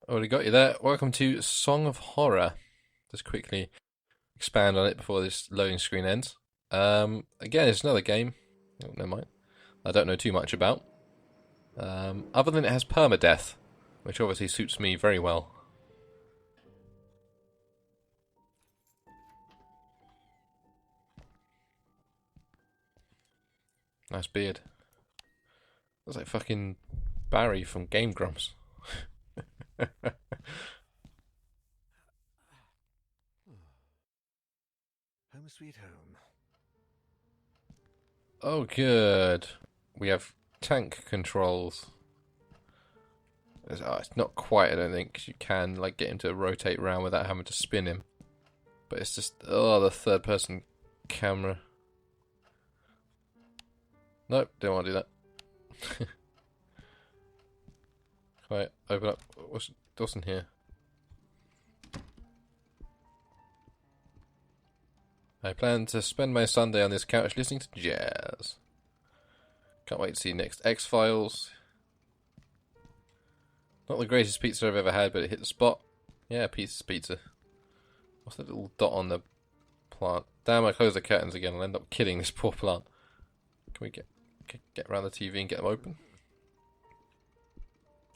Already got you there. Welcome to Song of Horror. Just quickly expand on it before this loading screen ends. Again, it's another game. Oh, never mind. I don't know too much about. Other than it has permadeath, which obviously suits me very well. Nice beard. Looks like fucking Barry from Game Grumps. Home sweet home. Oh, good. We have tank controls. It's not quite, I don't think, 'cause you can like get him to rotate around without having to spin him. But it's just, the third person camera. Nope, don't want to do that. Right, open up. What's in here? I plan to spend my Sunday on this couch listening to jazz. Can't wait to see next X-Files. Not the greatest pizza I've ever had, but it hit the spot. Yeah, pizza. What's that little dot on the plant? Damn, I closed the curtains again. I'll end up killing this poor plant. Can we get around the TV and get them open?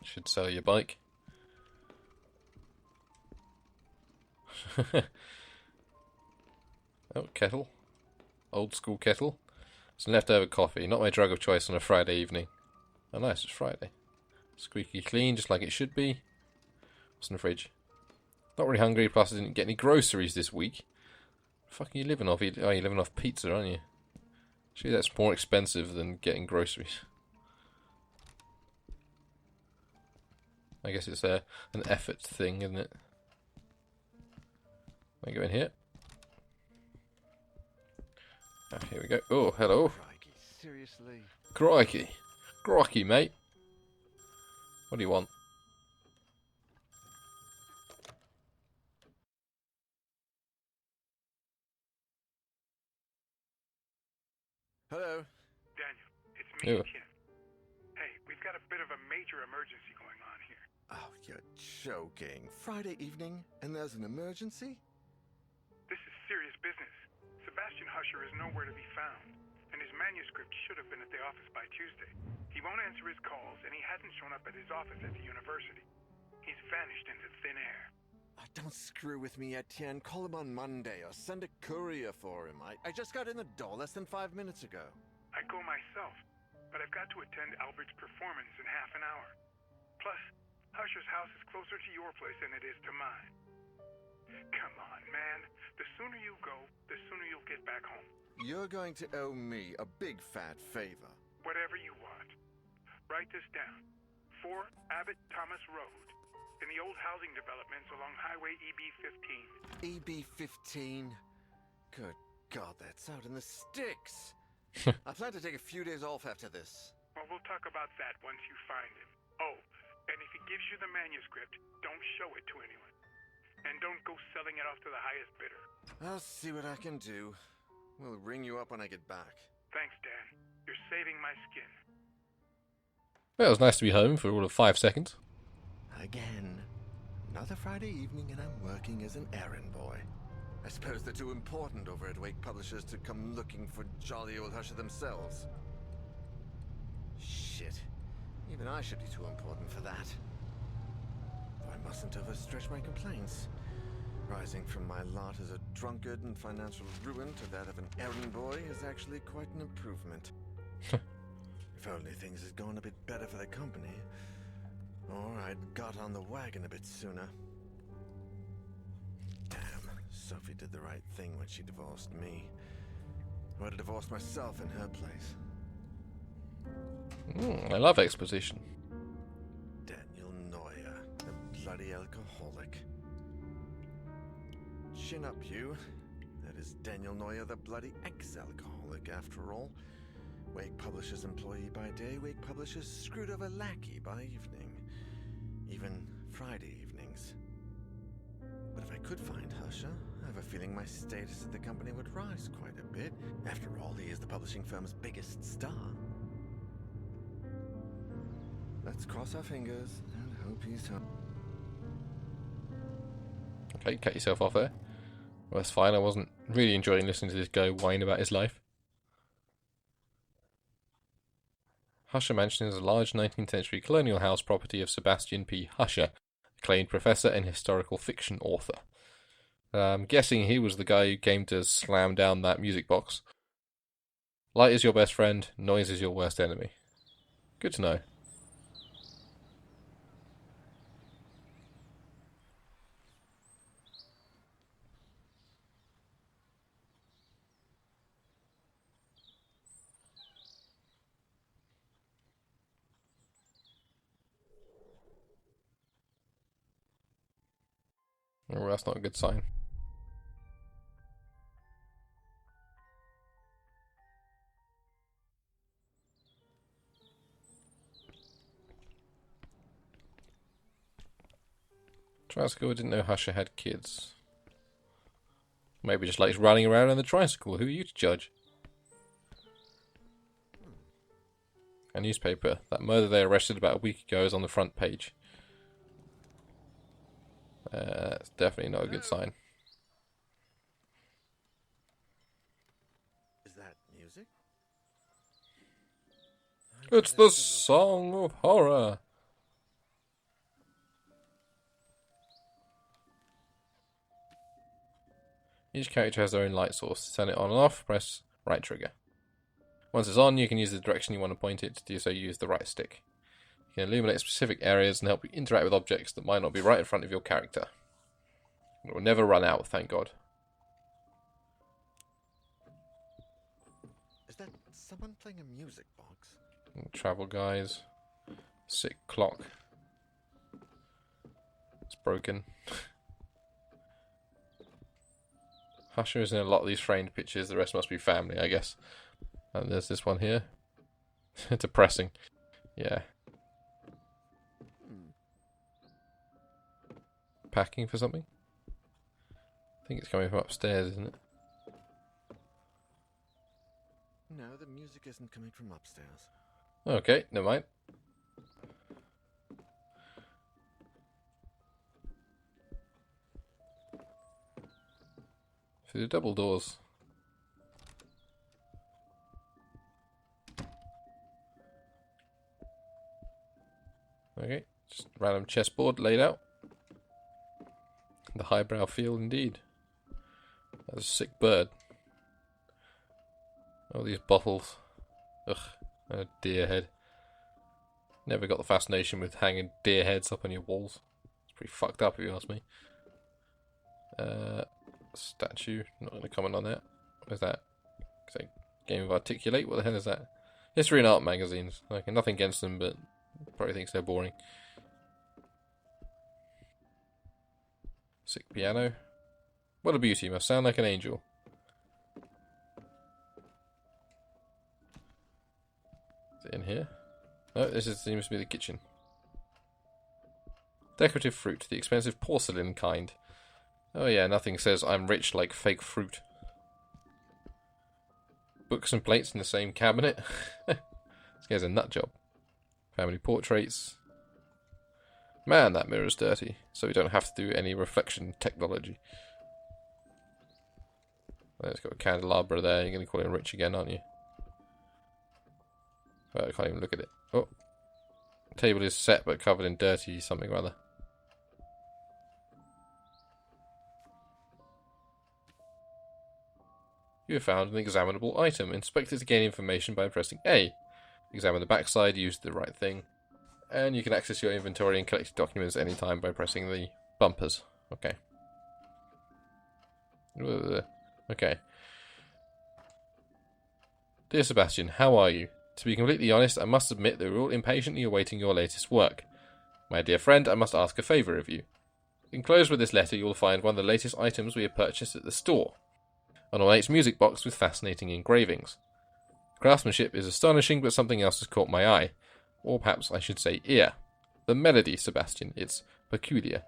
Should sell your bike. Oh, kettle. Old school kettle. Some leftover coffee. Not my drug of choice on a Friday evening. Oh, nice. It's Friday. Squeaky clean, just like it should be. What's in the fridge? Not really hungry, plus I didn't get any groceries this week. What the fuck are you living off? You're living off pizza, aren't you? Surely that's more expensive than getting groceries. I guess it's an effort thing, isn't it? Can I go in here? Oh, here we go. Oh, hello. Crikey, seriously? Crikey. Crikey, mate. What do you want? Hello? Daniel, it's me, Ew. Ken. Hey, we've got a bit of a major emergency going on here. Oh, you're joking. Friday evening, and there's an emergency? This is serious business. Sebastian Husher is nowhere to be found, and his manuscript should have been at the office by Tuesday. He won't answer his calls, and he hasn't shown up at his office at the university. He's vanished into thin air. Oh, don't screw with me, Etienne. Call him on Monday or send a courier for him. I just got in the door less than 5 minutes ago. I'd go myself, but I've got to attend Albert's performance in half an hour. Plus, Husher's house is closer to your place than it is to mine. Come on, man. The sooner you go, the sooner you'll get back home. You're going to owe me a big fat favor. Whatever you want. Write this down. 4 Abbott Thomas Road, in the old housing developments along Highway EB-15. EB-15? Good God, that's out in the sticks. I plan to take a few days off after this. Well, we'll talk about that once you find him. Oh, and if he gives you the manuscript, don't show it to anyone. And don't go selling it off to the highest bidder. I'll see what I can do. We'll ring you up when I get back. Thanks, Dan. You're saving my skin. Well, it was nice to be home for all of 5 seconds. Again. Another Friday evening and I'm working as an errand boy. I suppose they're too important over at Wake Publishers to come looking for jolly old Husher themselves. Shit. Even I should be too important for that. Though I mustn't overstretch my complaints. Rising from my lot as a drunkard and financial ruin to that of an errand boy is actually quite an improvement. If only things had gone a bit better for the company, or I'd got on the wagon a bit sooner. Damn, Sophie did the right thing when she divorced me. I would have divorced myself in her place. I love exposition. Daniel Neuer, the bloody alcoholic. Chin up, you. That is Daniel Neuer, the bloody ex-alcoholic, after all. Wake Publishers employee by day, Wake Publishers screwed over lackey by evening. Even Friday evenings. But if I could find Husher, I have a feeling my status at the company would rise quite a bit. After all, he is the publishing firm's biggest star. Let's cross our fingers and hope he's home. Okay, cut yourself off there. Well, that's fine. I wasn't really enjoying listening to this guy whine about his life. Husher Mansion is a large 19th century colonial house property of Sebastian P. Husher, acclaimed professor and historical fiction author. I'm guessing he was the guy who came to slam down that music box. Light is your best friend, noise is your worst enemy. Good to know. Oh, that's not a good sign. Tricycle, I didn't know Husher had kids. Maybe just likes running around on the tricycle. Who are you to judge? A newspaper. That murder they arrested about a week ago is on the front page. That's definitely not a good sign. Is that music? It's the Song of Horror! Each character has their own light source. To turn it on and off, press right trigger. Once it's on, you can use the direction you want to point it. To do so, use the right stick. You can illuminate specific areas and help you interact with objects that might not be right in front of your character. It will never run out, thank God. Is that someone playing a music box? Travel guys. Sick clock. It's broken. Husher is in a lot of these framed pictures. The rest must be family, I guess. And there's this one here. Depressing. Yeah. Packing for something? I think it's coming from upstairs, isn't it? No, the music isn't coming from upstairs. Okay, never mind. Through the double doors. Okay, just random chessboard laid out. The highbrow feel indeed. That's a sick bird. All these bottles. Ugh, and a deer head. Never got the fascination with hanging deer heads up on your walls. It's pretty fucked up if you ask me. Statue, not going to comment on that. What is that? Is that Game of Articulate? What the hell is that? History and art magazines. Okay, nothing against them, but probably thinks they're boring. Sick piano. What a beauty, must sound like an angel. Is it in here? No, seems to be the kitchen. Decorative fruit, the expensive porcelain kind. Oh yeah, nothing says I'm rich like fake fruit. Books and plates in the same cabinet. This guy's a nut job. Family portraits. Man, that mirror's dirty, so we don't have to do any reflection technology. It's got a candelabra there. You're going to call him rich again, aren't you? Well, I can't even look at it. Oh. The table is set but covered in dirty something or other. You have found an examinable item. Inspect it to gain information by pressing A. Examine the backside, use the right thing. And you can access your inventory and collect documents anytime by pressing the bumpers. Okay. Okay. Dear Sebastian, how are you? To be completely honest, I must admit that we're all impatiently awaiting your latest work. My dear friend, I must ask a favour of you. Enclosed with this letter you will find one of the latest items we have purchased at the store. An ornate music box with fascinating engravings. The craftsmanship is astonishing, but something else has caught my eye. Or perhaps I should say ear. The melody, Sebastian. It's peculiar.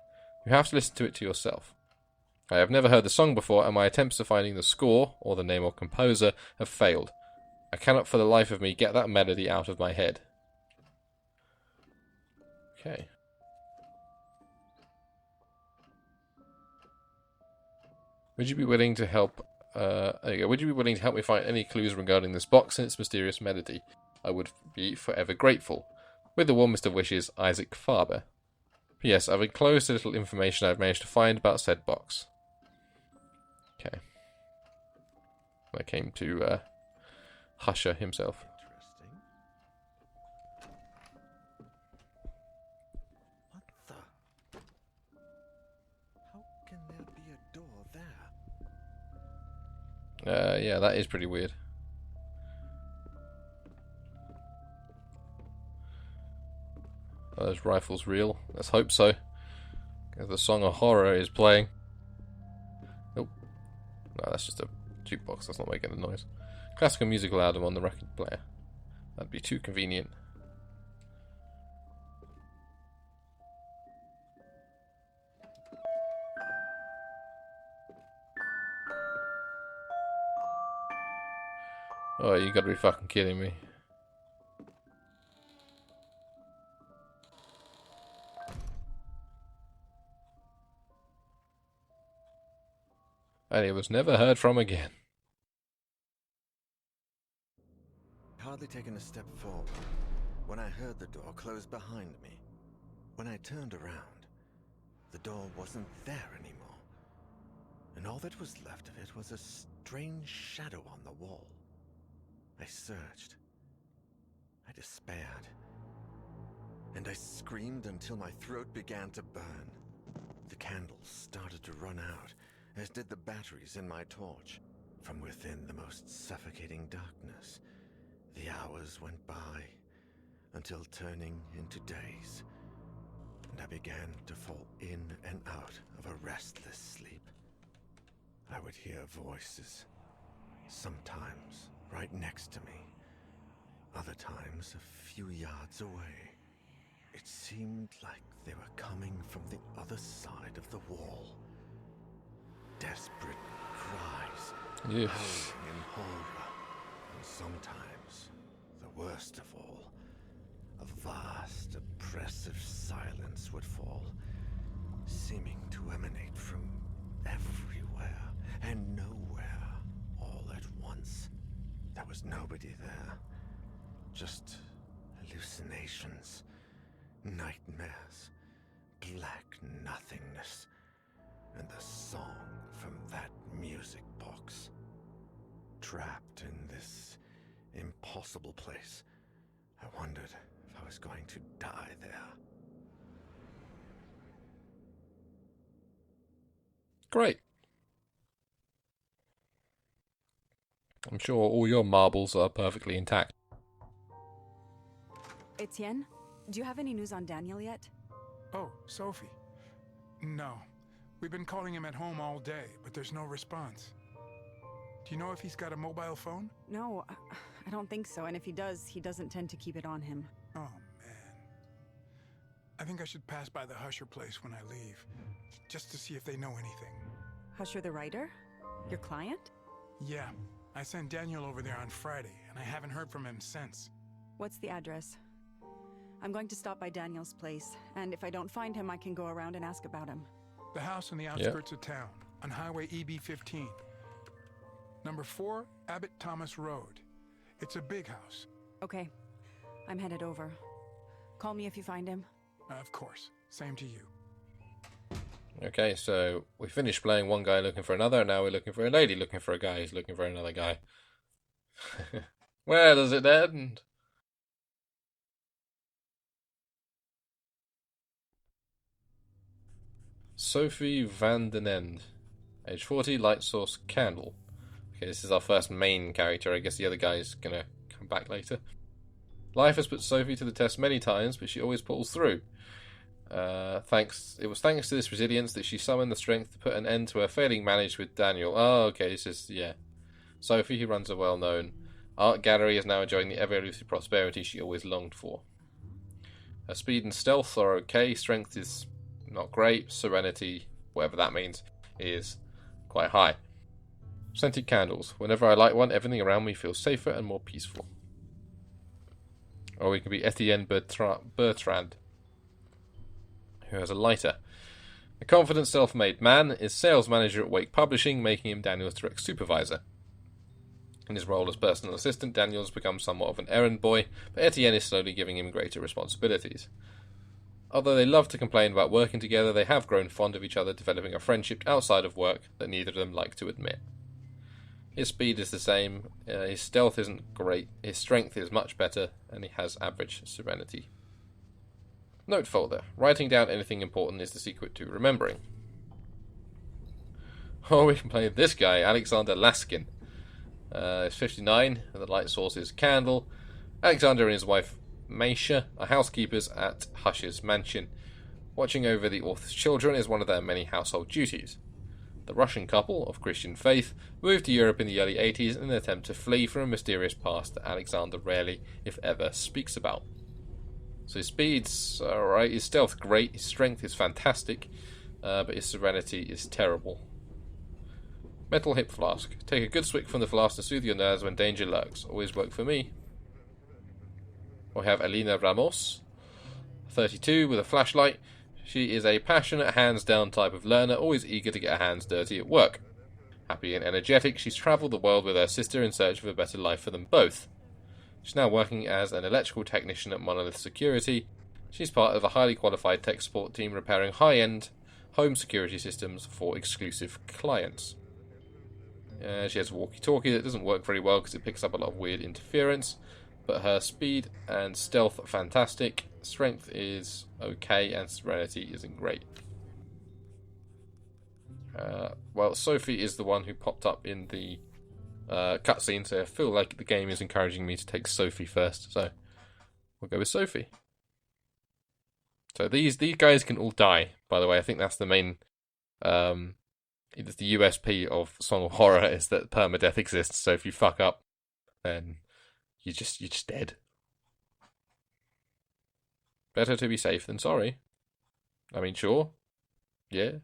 You have to listen to it to yourself. I have never heard the song before, and my attempts at finding the score, or the name or composer, have failed. I cannot for the life of me get that melody out of my head. Okay. Would you be willing to help? There you go. Would you be willing to help me find any clues regarding this box and its mysterious melody? I would be forever grateful. With the warmest of wishes, Isaac Farber. P.S. I've enclosed a little information I've managed to find about said box. Okay. I came to Husher himself. Interesting. What the? How can there be a door there? Yeah, that is pretty weird. Are those rifles real? Let's hope so. Because the Song of Horror is playing. Oh. No, that's just a jukebox. That's not making a noise. Classical musical album on the record player. That'd be too convenient. Oh, you gotta be fucking kidding me. And he was never heard from again. Hardly taken a step forward when I heard the door close behind me. When I turned around, the door wasn't there anymore, and all that was left of it was a strange shadow on the wall. I searched. I despaired. And I screamed until my throat began to burn. The candles started to run out, as did the batteries in my torch. From within the most suffocating darkness, the hours went by, until turning into days, and I began to fall in and out of a restless sleep. I would hear voices, sometimes right next to me, other times a few yards away. It seemed like they were coming from the other side of the wall. Desperate cries, howling in horror, and sometimes, the worst of all, a vast, oppressive silence would fall, seeming to emanate from everywhere and nowhere all at once. There was nobody there, just hallucinations, nightmares, black nothingness, and the song from that music box. Trapped in this impossible place, I wondered if I was going to die there. Great. I'm sure all your marbles are perfectly intact. Etienne, do you have any news on Daniel yet? Oh, Sophie. No. We've been calling him at home all day, but there's no response. Do you know if he's got a mobile phone? No, I don't think so. And if he does, he doesn't tend to keep it on him. Oh, man. I think I should pass by the Husher place when I leave, just to see if they know anything. Husher the writer? Your client? Yeah. I sent Daniel over there on Friday, and I haven't heard from him since. What's the address? I'm going to stop by Daniel's place, and if I don't find him, I can go around and ask about him. The house on the outskirts of town, on Highway EB-15. Number 4, Abbott Thomas Road. It's a big house. Okay. I'm headed over. Call me if you find him. Of course. Same to you. Okay, so we finished playing one guy looking for another, and now we're looking for a lady looking for a guy who's looking for another guy. Where does it end? Sophie van den End. Age 40, light source candle. Okay, this is our first main character. I guess the other guy's gonna come back later. Life has put Sophie to the test many times, but she always pulls through. It was thanks to this resilience that she summoned the strength to put an end to her failing marriage with Daniel. Oh, okay, this is, yeah. Sophie, who runs a well-known art gallery, is now enjoying the ever-elusive prosperity she always longed for. Her speed and stealth are okay, strength is not great, serenity, whatever that means, is quite high. Scented candles. Whenever I light one, everything around me feels safer and more peaceful. Or we could be Etienne Bertrand, who has a lighter. A confident self-made man is sales manager at Wake Publishing, making him Daniel's direct supervisor. In his role as personal assistant, Daniel has become somewhat of an errand boy, but Etienne is slowly giving him greater responsibilities. Although they love to complain about working together, they have grown fond of each other, developing a friendship outside of work that neither of them like to admit. His speed is the same, his stealth isn't great, his strength is much better, and he has average serenity. Note folder. Writing down anything important is the secret to remembering. Oh, we can play this guy, Alexander Laskin. He's 59, and the light source is candle. Alexander and his wife, Maisha, are housekeepers at Hush's mansion. Watching over the author's children is one of their many household duties. The Russian couple, of Christian faith, moved to Europe in the early 80s in an attempt to flee from a mysterious past that Alexander rarely, if ever, speaks about. So his speed's alright, his stealth great, his strength is fantastic, but his serenity is terrible. Metal hip flask. Take a good swig from the flask to soothe your nerves when danger lurks. Always work for me. We have Alina Ramos, 32, with a flashlight. She is a passionate, hands-down type of learner, always eager to get her hands dirty at work. Happy and energetic, she's travelled the world with her sister in search of a better life for them both. She's now working as an electrical technician at Monolith Security. She's part of a highly qualified tech support team repairing high-end home security systems for exclusive clients. She has a walkie-talkie that doesn't work very well because it picks up a lot of weird interference, but her speed and stealth are fantastic, strength is okay, and serenity isn't great. Well, Sophie is the one who popped up in the cutscene, so I feel like the game is encouraging me to take Sophie first, so we'll go with Sophie. So these guys can all die, by the way. I think that's the main it's the USP of Song of Horror, is that permadeath exists, so if you fuck up, then you're just dead. Better to be safe than sorry. I mean, sure. Yeah.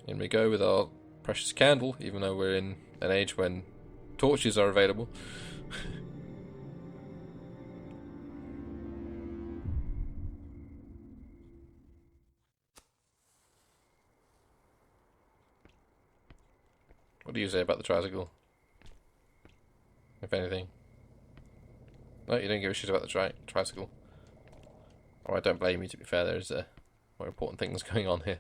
In we go with our precious candle, even though we're in an age when torches are available. What do you say about the tricycle? If anything. No, you don't give a shit about the tricycle. Or I don't blame you, to be fair. There's more important things going on here.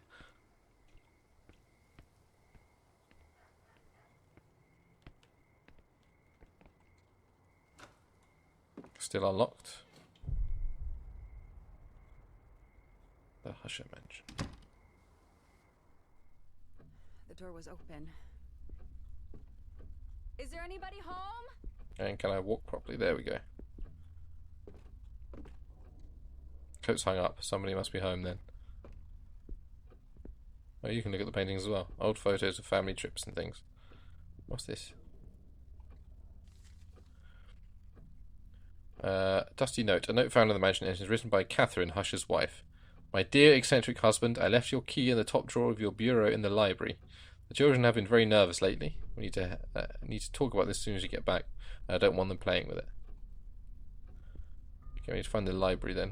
Still unlocked. The Husher Mansion. The door was open. Is there anybody home? And can I walk properly? There we go. Coat's hung up. Somebody must be home then. Oh, you can look at the paintings as well. Old photos of family trips and things. What's this? Dusty note. A note found in the mansion is written by Catherine, Husher's wife. My dear eccentric husband, I left your key in the top drawer of your bureau in the library. The children have been very nervous lately. We need to talk about this as soon as you get back. I don't want them playing with it. Okay, we need to find the library then.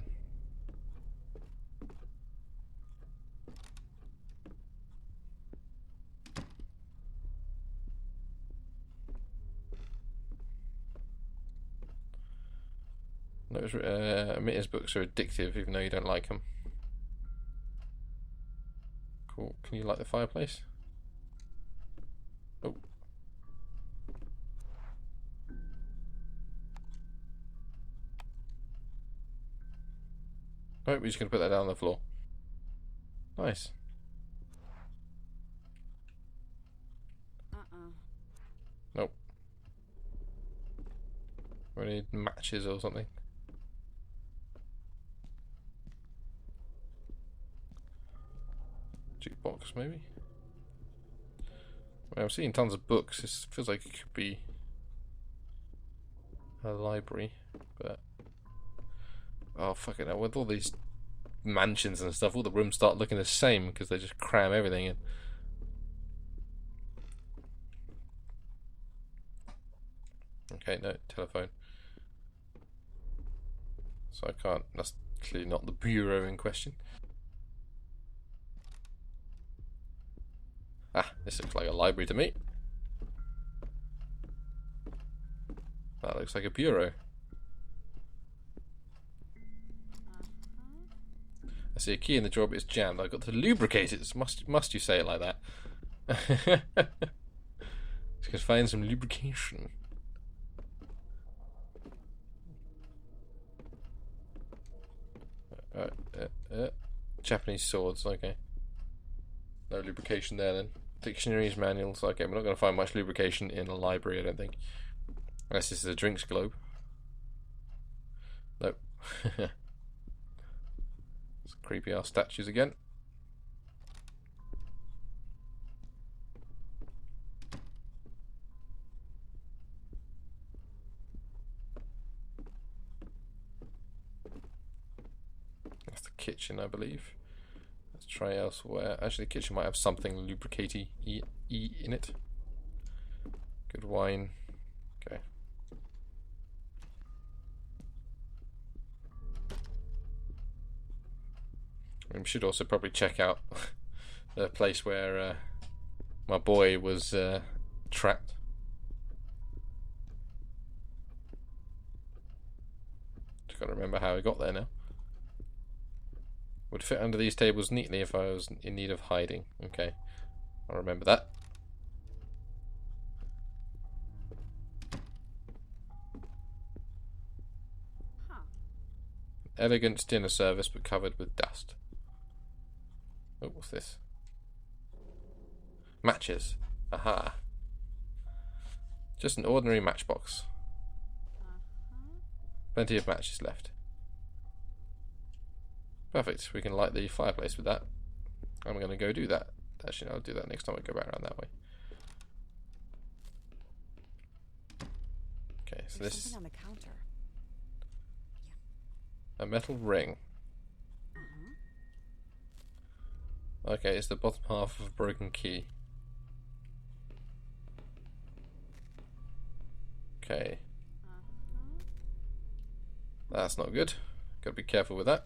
Amitter's books are addictive, even though you don't like them. Cool. Can you light the fireplace? Oh. Nope, we're just going to put that down on the floor. Nice. Nope. We need matches or something. Jukebox, maybe? Well, I'm seeing tons of books. This feels like it could be a library, but oh fuck it! With all these mansions and stuff, all the rooms start looking the same because they just cram everything in. Okay, no telephone. So I can't. That's clearly not the bureau in question. Ah, this looks like a library to me. That looks like a bureau. I see a key in the drawer, but it's jammed. I've got to lubricate it. Must you say it like that? Just gonna find some lubrication. Japanese swords, okay. No lubrication there then. Dictionaries, manuals, okay, we're not going to find much lubrication in a library, I don't think. Unless this is a drinks globe. Nope. It's creepy ass statues again. That's the kitchen, I believe. Let's try elsewhere. Actually, the kitchen might have something lubricatey in it. Good wine. Okay. We should also probably check out the place where my boy was trapped. Just gotta remember how he got there now. Would fit under these tables neatly if I was in need of hiding. Okay, I'll remember that. Huh. Elegant dinner service, but covered with dust. Oh, what's this? Matches. Aha. Just an ordinary matchbox. Plenty of matches left. Perfect. We can light the fireplace with that. I'm going to go do that. Actually, I'll do that next time I go back around that way. Okay, so There's this something on the counter. a metal ring. Okay, it's the bottom half of a broken key. Okay. That's not good. Gotta be careful with that.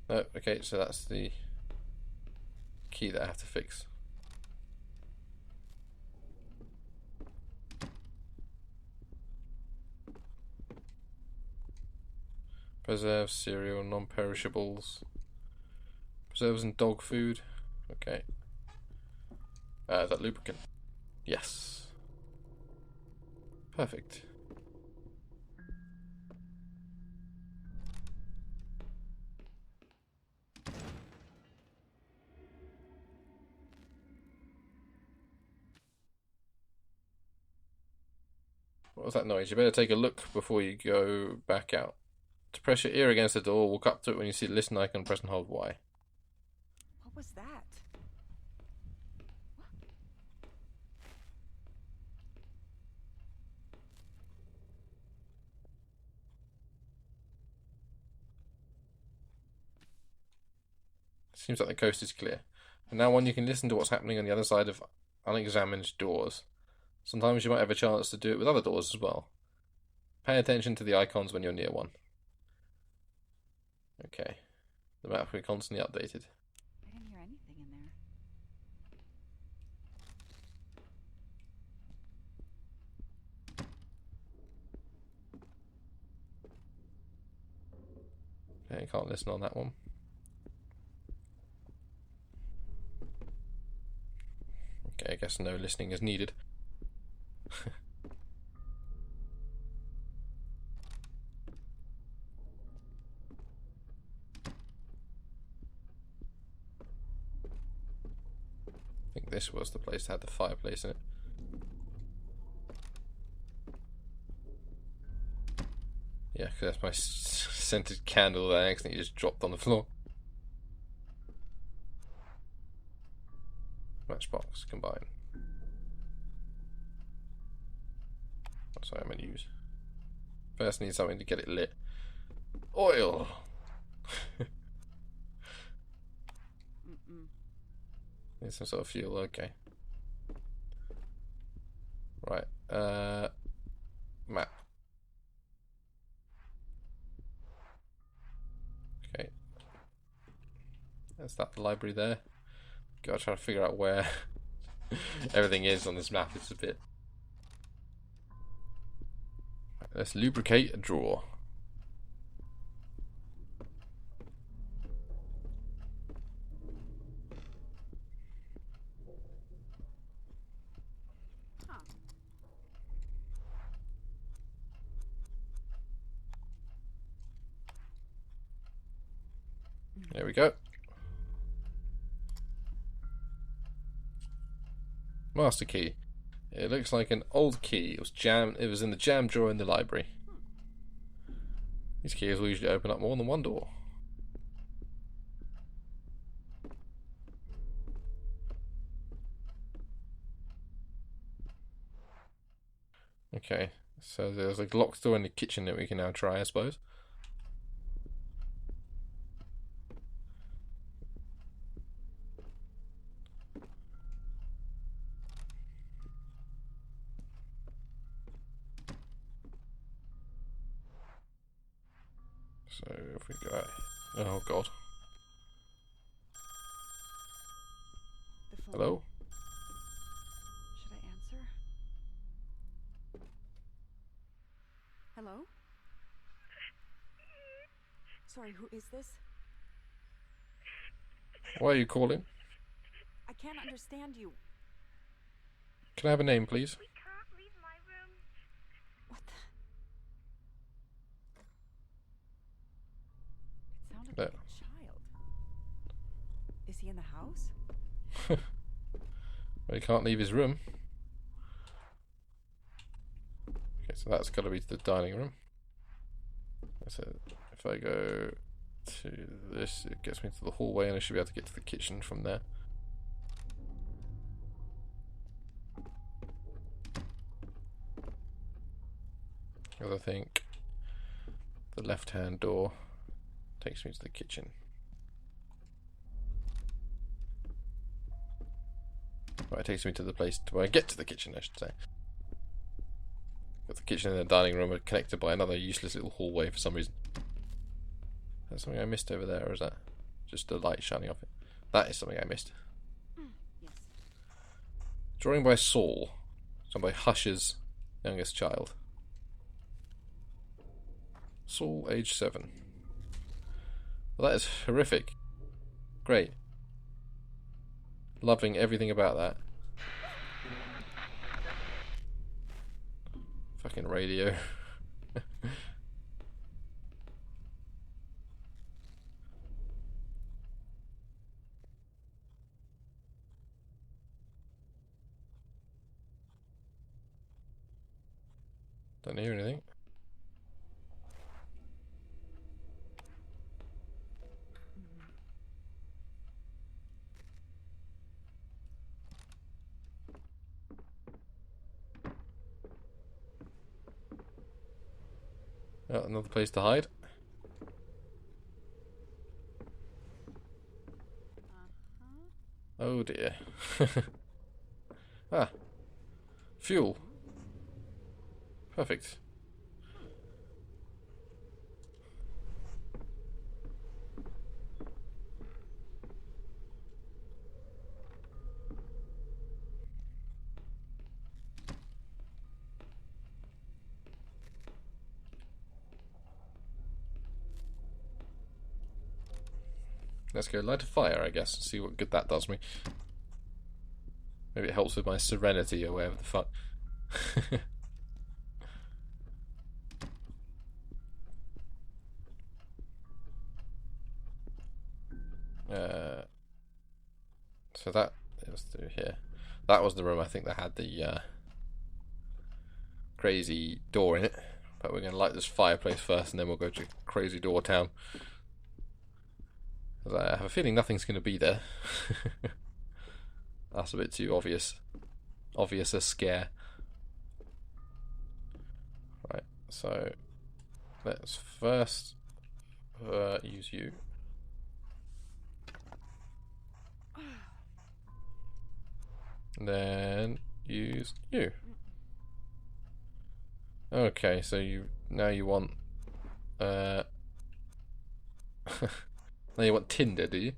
No, okay, so that's the key that I have to fix. Preserves, cereal, non-perishables. Preserves and dog food. Okay. Is that lubricant? Yes. Perfect. What was that noise? You better take a look before you go back out. To press your ear against the door, walk up to it when you see the listen icon, press and hold Y. What was that? Seems like the coast is clear. And now on you can listen to what's happening on the other side of unexamined doors. Sometimes you might have a chance to do it with other doors as well. Pay attention to the icons when you're near one. Okay. The map will be constantly updated. I didn't hear anything in there. Okay, can't listen on that one. Okay, I guess no listening is needed. I think this was the place that had the fireplace in it. Yeah, because that's my scented candle that I accidentally just dropped on the floor. Matchbox, combine. That's what I'm going to use. First need something to get it lit. Oil! Need some sort of fuel, okay. Right, map. Is that the library there? Gotta try to figure out where everything is on this map. It's a bit... Let's lubricate a drawer. There we go. Master key. It looks like an old key. It was in the jam drawer in the library. These keys will usually open up more than one door. Okay, so there's a locked door in the kitchen that we can now try, I suppose. So if we go out... Oh god. The phone. Hello? Should I answer? Hello? Sorry, who is this? Why are you calling? I can't understand you. Can I have a name, please? We can't leave my room. What the? It sounded No. like a child. Is he in the house? Well, he can't leave his room. Okay, so that's got to be the dining room. So if I go to this, it gets me to the hallway, and I should be able to get to the kitchen from there. Because I think the left-hand door takes me to the kitchen. Well, it takes me to the place where I get to the kitchen, I should say. Got the kitchen and the dining room are connected by another useless little hallway for some reason. Is that something I missed over there, or is that just the light shining off it? That is something I missed. Yes. Drawing by Saul, done by Hush's youngest child. Saul, age 7. Well, that is horrific. Great. Loving everything about that. Fucking radio. Don't hear anything. Oh, another place to hide. Oh dear. Ah. Fuel. Perfect. Let's go light a fire, I guess, and see what good that does me. Maybe it helps with my serenity or whatever the fuck. So that was through here. That was the room I think that had the crazy door in it. But we're going to light this fireplace first, and then we'll go to Crazy Door Town. Because I have a feeling nothing's going to be there. That's a bit too obvious. Obvious a scare. Right, so let's first use you. And then use you. Okay, so now you want now you want Tinder, do you?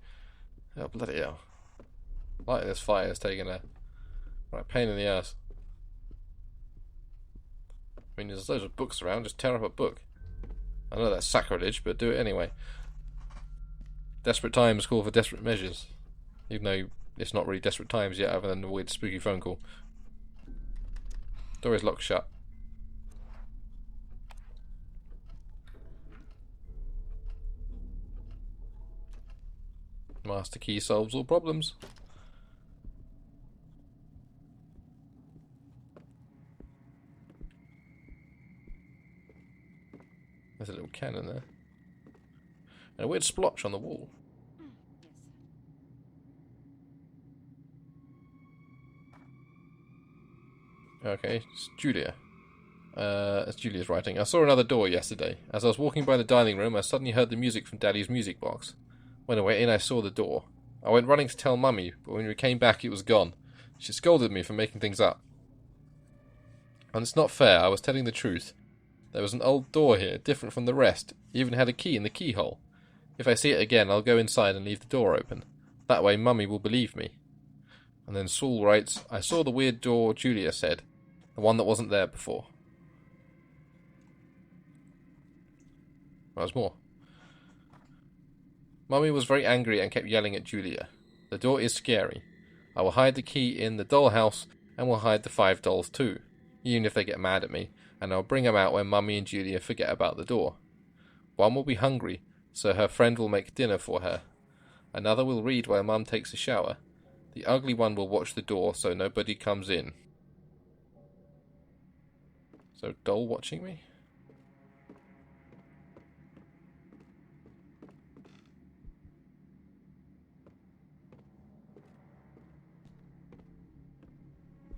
Oh, bloody hell. Lighting this fire is taking a right pain in the ass. I mean, there's loads of books around, just tear up a book. I know that's sacrilege, but do it anyway. Desperate times call for desperate measures. Even though it's not really desperate times yet, other than the weird spooky phone call. Door is locked shut. Master key solves all problems. There's a little cannon there. And a weird splotch on the wall. Okay, it's Julia. It's Julia's writing. I saw another door yesterday. As I was walking by the dining room, I suddenly heard the music from Daddy's music box. When I went in, I saw the door. I went running to tell Mummy, but when we came back, it was gone. She scolded me for making things up. And it's not fair, I was telling the truth. There was an old door here, different from the rest. It even had a key in the keyhole. If I see it again, I'll go inside and leave the door open. That way, Mummy will believe me. And then Saul writes, I saw the weird door Julia said. The one that wasn't there before. There's more. Mummy was very angry and kept yelling at Julia. The door is scary. I will hide the key in the dollhouse and will hide the 5 dolls too, even if they get mad at me, and I'll bring them out when Mummy and Julia forget about the door. One will be hungry, so her friend will make dinner for her. Another will read while Mum takes a shower. The ugly one will watch the door so nobody comes in. So, doll watching me?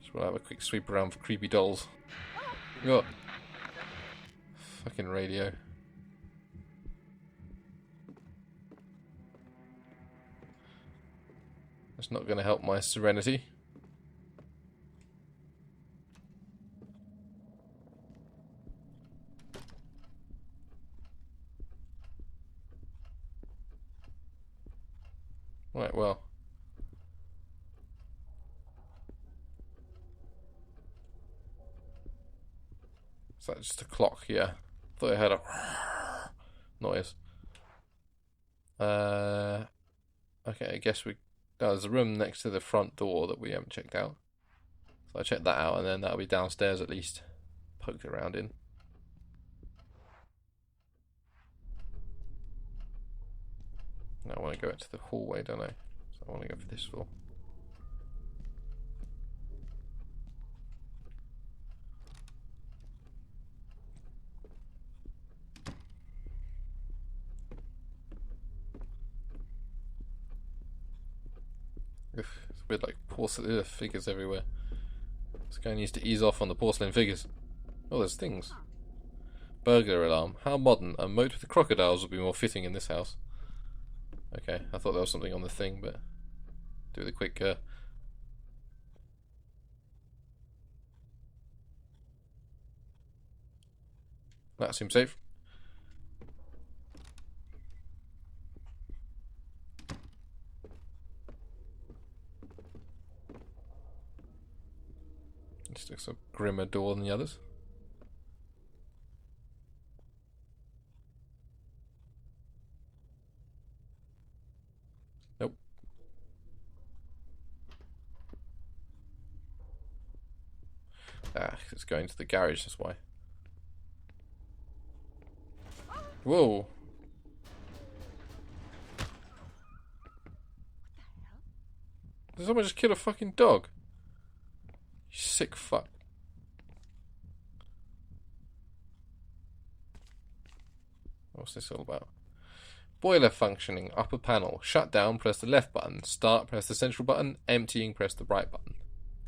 Just want to have a quick sweep around for creepy dolls. Oh. Fucking radio. That's not going to help my serenity. Right, well. Is that just a clock? Yeah. Thought I heard a noise. Okay, I guess we... Oh, there's a room next to the front door that we haven't checked out. So I checked that out, and then that'll be downstairs at least. Poked around in. Now I want to go into the hallway, don't I? So I want to go for this floor. It's weird, like porcelain figures everywhere. This guy needs to ease off on the porcelain figures. Oh, there's things. Burglar alarm. How modern. A moat with the crocodiles would be more fitting in this house. Okay, I thought there was something on the thing, but do the quick that seems safe. This looks a grimmer door than the others. Nope. Ah, it's going to the garage, that's why. Whoa. Did someone just kill a fucking dog? You sick fuck. What's this all about? Boiler functioning, upper panel. Shut down, press the left button. Start, press the central button. Emptying, press the right button.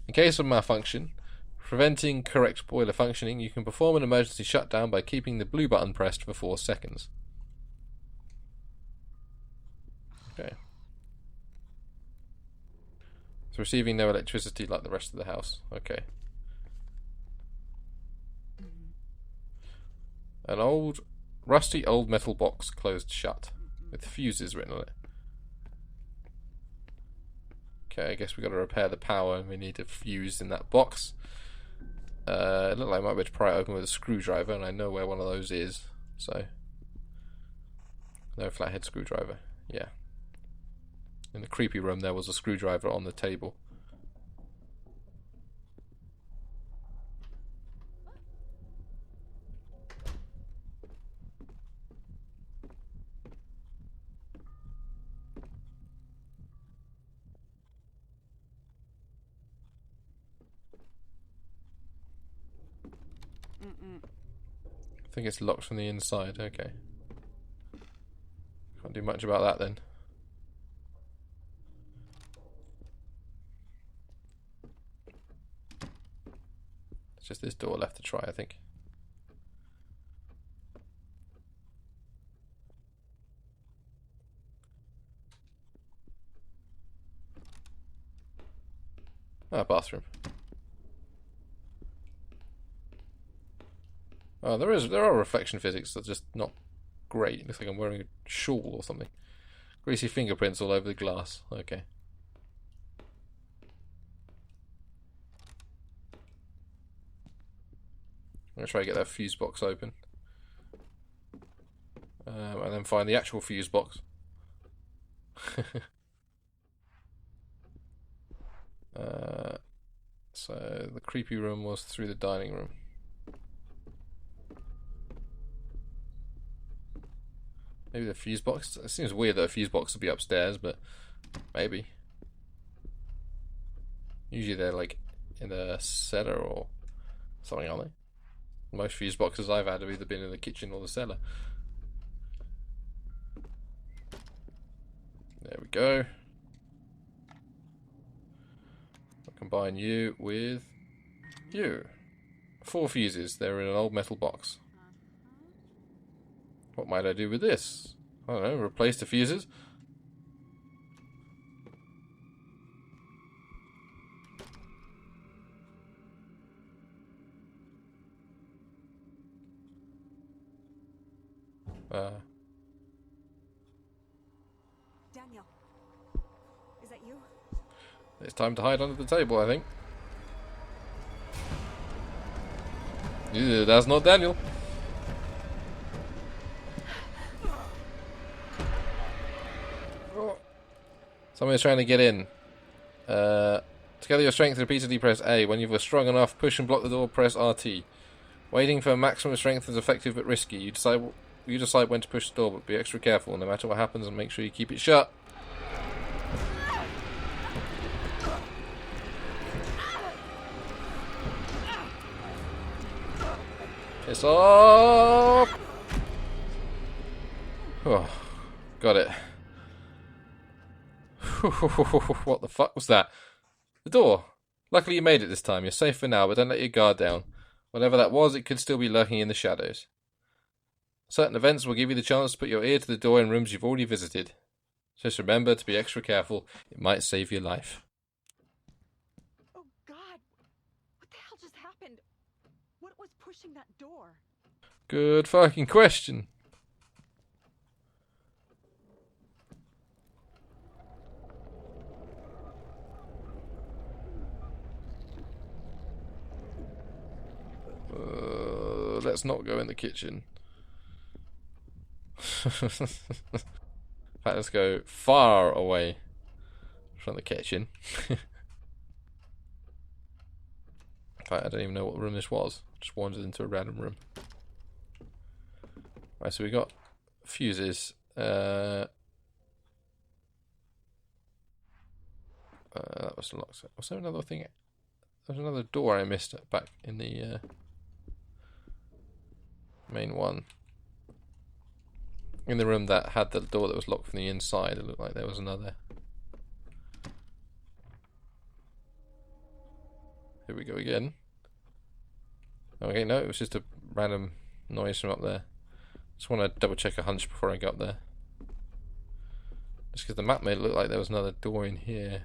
In case of malfunction, preventing correct boiler functioning, you can perform an emergency shutdown by keeping the blue button pressed for 4 seconds. Okay. It's receiving no electricity like the rest of the house. Okay. An rusty old metal box closed shut, with fuses written on it. Okay, I guess we got to repair the power, and we need a fuse in that box. It looked like I might be able to pry it open with a screwdriver, and I know where one of those is. So, no flathead screwdriver. Yeah. In the creepy room, there was a screwdriver on the table. I think it's locked from the inside. Okay. Can't do much about that then. It's just this door left to try, I think. Ah, bathroom. Oh, there are reflection physics that's just not great. It looks like I'm wearing a shawl or something. Greasy fingerprints all over the glass. Okay. I'm gonna try to get that fuse box open. And then find the actual fuse box. So the creepy room was through the dining room. Maybe the fuse box? It seems weird that a fuse box would be upstairs, but maybe. Usually they're like in the cellar or something, aren't they? Most fuse boxes I've had have either been in the kitchen or the cellar. There we go. I'll combine you with you. 4 fuses. They're in an old metal box. What might I do with this? I don't know, replace the fuses? Daniel, is that you? It's time to hide under the table, I think. Yeah, that's not Daniel. Somebody's trying to get in. To gather your strength, repeatedly press A. When you are strong enough, push and block the door, press RT. Waiting for maximum strength is effective but risky. You decide when to push the door, but be extra careful no matter what happens and make sure you keep it shut. Piss off! Oh, got it. What the fuck was that? The door. Luckily you made it this time. You're safe for now, but don't let your guard down. Whatever that was, it could still be lurking in the shadows. Certain events will give you the chance to put your ear to the door in rooms you've already visited. Just remember to be extra careful. It might save your life. Oh God! What the hell just happened? What was pushing that door? Good fucking question. Let's not go in the kitchen. In fact, let's go far away from the kitchen. In fact, I don't even know what room this was. Just wandered into a random room. Right, so we got fuses. That was locked. Was there another thing? There's another door I missed back in the main one. In the room that had the door that was locked from the inside, it looked like there was another. Here we go again. Okay, no, it was just a random noise from up there. Just want to double check a hunch before I got there. Just because the map made it look like there was another door in here.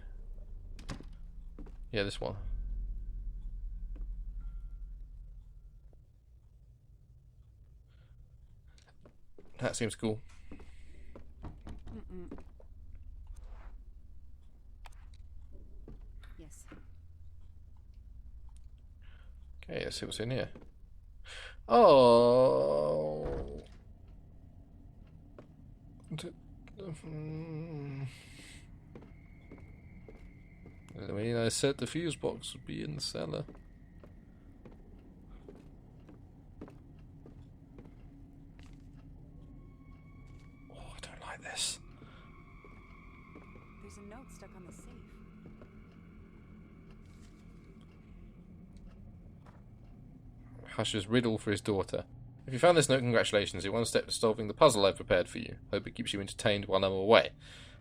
Yeah, this one. That seems cool. Okay, let's see what's in here. Oh. I mean, I said the fuse box would be in the cellar. Oh, I don't like this. There's a note stuck on the safe. Hush's riddle for his daughter. If you found this note, congratulations. You're one step to solving the puzzle I've prepared for you. Hope it keeps you entertained while I'm away.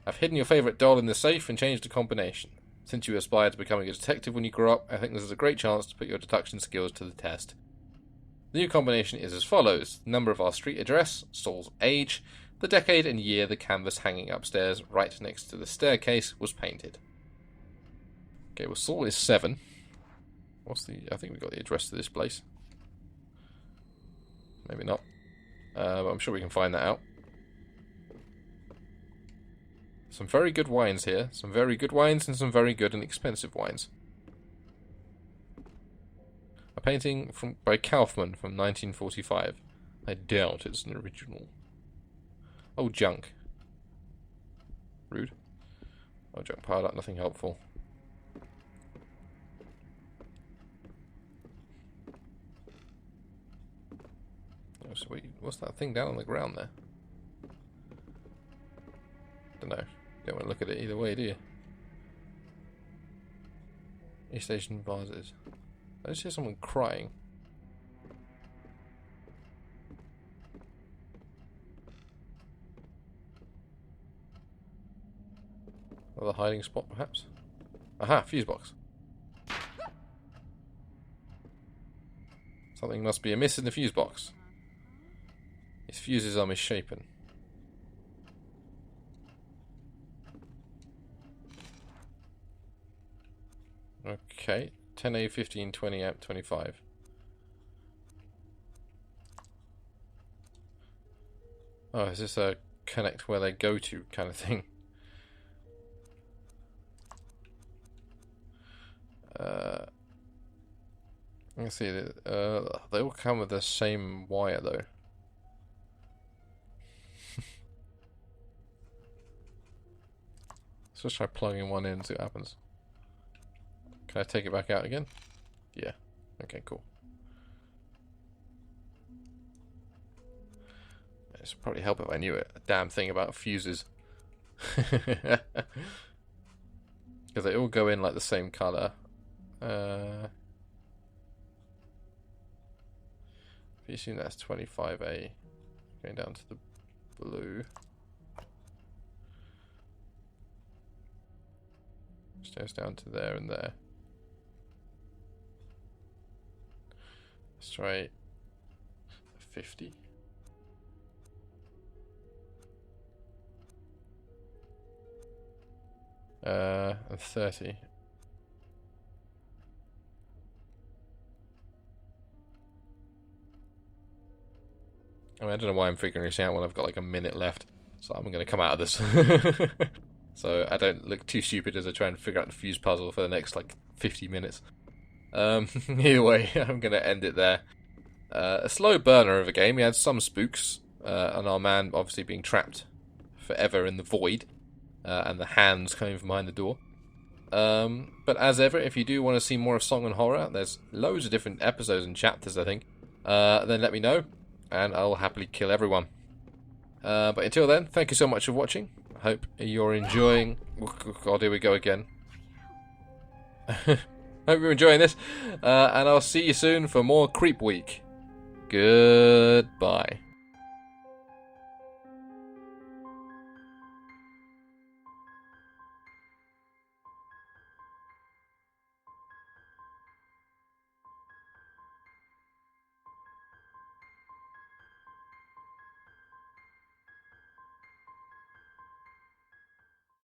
I've hidden your favourite doll in the safe and changed the combination. Since you aspire to becoming a detective when you grow up, I think this is a great chance to put your deduction skills to the test. The new combination is as follows. The number of our street address, Saul's age, the decade and year the canvas hanging upstairs right next to the staircase was painted. Okay, well, Saul is 7. I think we got the address to this place. Maybe not. But I'm sure we can find that out. Some very good wines here. Some very good wines and some very good and expensive wines. A painting by Kaufman from 1945. I doubt it's an original. Oh, junk. Rude. Oh, junk piled up, nothing helpful. Oh, so what's that thing down on the ground there? Don't know. Don't want to look at it either way, do you? East Station vases. I just hear someone crying. Another hiding spot, perhaps? Aha, fuse box. Something must be amiss in the fuse box. Its fuses are misshapen. Okay, 10A, 15, 20 amp, 25. Oh, is this a connect where they go to kind of thing? Let's see, they all come with the same wire though. Let's just try plugging one in and see what happens. Can I take it back out again? Yeah. Okay, cool. This would probably help if I knew a damn thing about fuses. Because they all go in like the same colour. If you assume that's 25A, going down to the blue. Just goes down to there and there. Let's try 50. And 30. I mean, I don't know why I'm figuring this out when I've got like a minute left. So I'm going to come out of this. So I don't look too stupid as I try and figure out the fuse puzzle for the next like 50 minutes. Either way, I'm going to end it there. A slow burner of a game. We had some spooks. And our man obviously being trapped forever in the void. And the hands coming from behind the door. But as ever, if you do want to see more of Song and Horror, there's loads of different episodes and chapters, I think. Then let me know, and I'll happily kill everyone. But until then, thank you so much for watching. I hope you're enjoying... Oh, God, here we go again. Hope you're enjoying this, and I'll see you soon for more Creep Week. Goodbye.